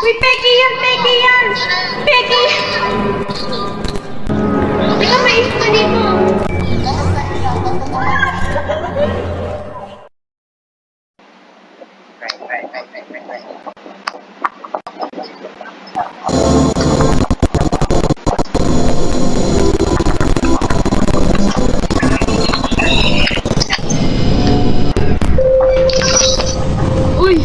Uy, Peki yan! Peki yan! Peki! Teka, may isa dito. Uy!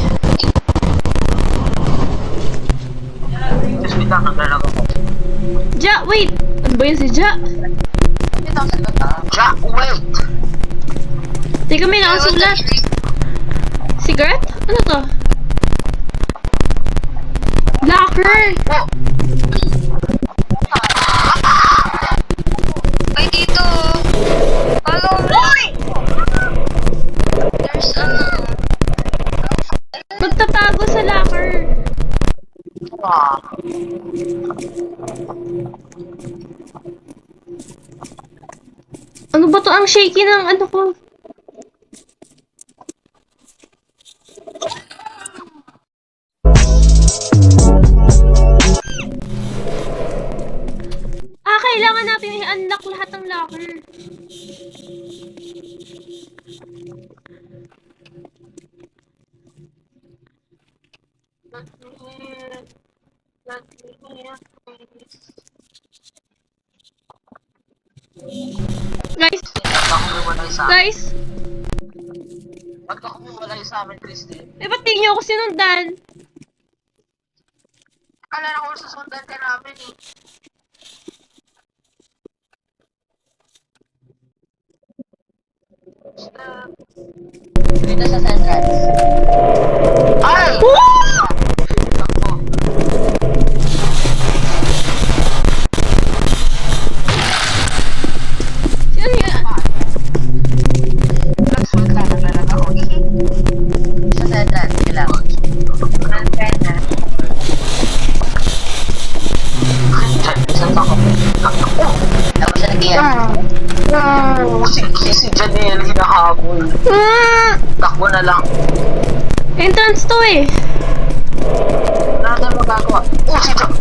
Ja, wait! Ano ba yun si Ja? Ja, wait! Teka, may nakasulat. Cigarette? Ano to? Locker! Ay, dito. Follow me. There's Magtatago sa locker. Ano ba to? Ang shaky ng ano ko. Kailangan natin i-unlock lahat ng locker. Guys! Ba't ka kumiwalay sa amin, Christine? Ba't di niyo ako sinundan? Akala na ko susundan ka namin eh. Dito sa Central. Ay! Sino yan? Nagsulta na talaga ako. Sa Central, sige lang. Tapos siya nag-iyan. Si Janelle hinahabol. Takbo na lang. Entrance to eh. Wala na magagawa. Si John.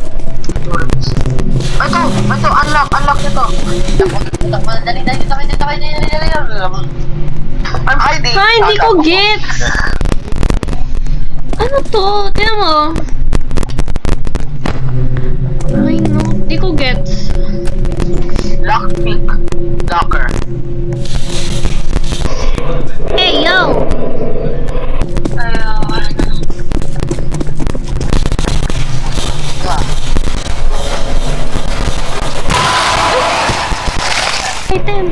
Ito, unlock nito. Takbo na, dali. I'm hiding. Ha, hindi ko gets. Ano to? Tignan mo. Ay no, hindi ko gets. Lockpick locker. Hey, yo! Item.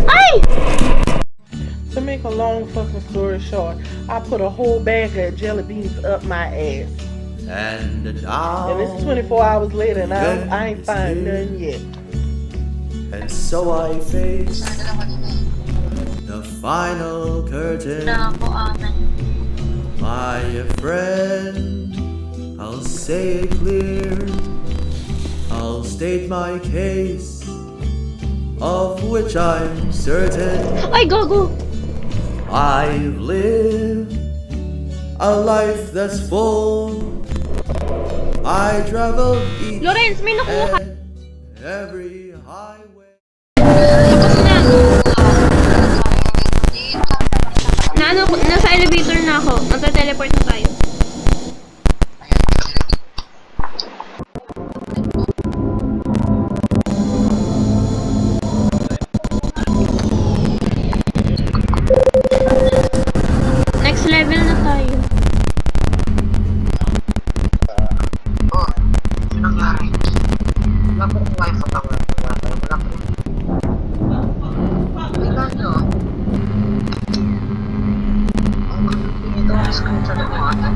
Ay! To make a long fucking story short, I put a whole bag of jelly beans up my ass. And now, And it's 24 hours later and I ain't find none yet. and so I face the final curtain. na ako amin. My friend, I'll say it clear. I'll state my case, of which I'm certain. Ay, go! I've lived a life that's full. I traveled each Lawrence, may nakuha ka. and every highway. Nasa elevator na ako. Magta-teleport na tayo. Next level na tayo. Oh, ano nangyari? Wala po kong wifi ako. Wala po. Tingnan nyo. Ang ito ang screenshot ng mga.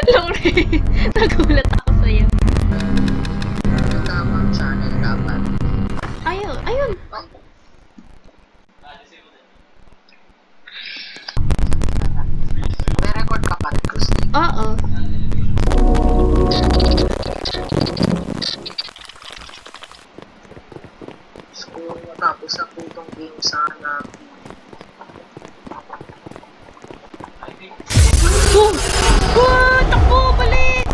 Lawrence, nagulat ako sa'yo. Tamang channel dapat. Ayun. May record ka pa rin, Christine. Oo. Kung matapos na po itong game sana, Oh! Oh! Takbo! Balik!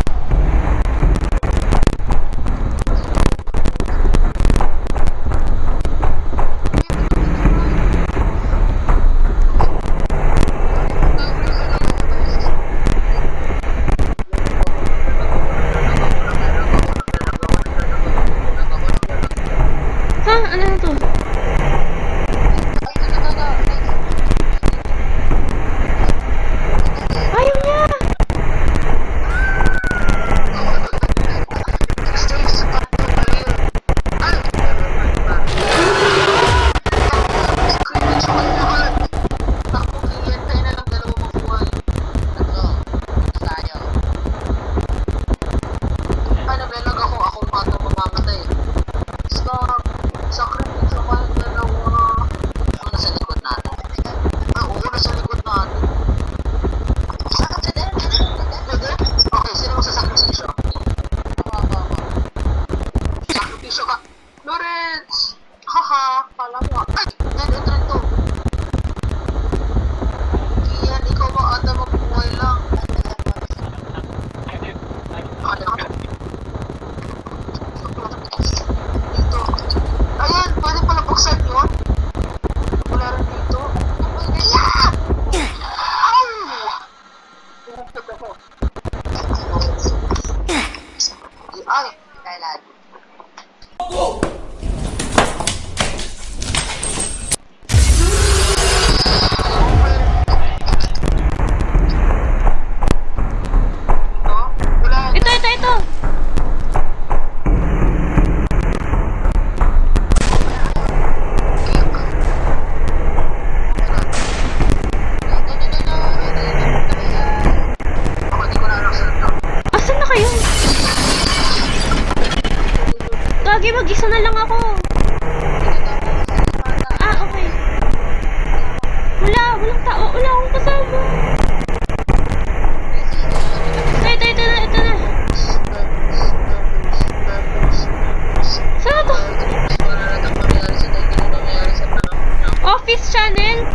Ha? Ano na to? Ayaw niya! Okay, sino ang sasakripisyo? Sakripisyo ka. Lawrence! Haha, kala mo. Ay! Dead to. Kian, ikaw ba ata mabuhay lang? Ano? Dito. Ayan, pwede pala buksan yun. Wala rin dito. Ayan! Ow! Pinagtag ako. Ay, kailan? Ito! Asan na kayo? Gagi, mag-isa na lang ako. Ah, okay. Walang tao. Wala akong kasama. Ito na. Saan to? Office channel?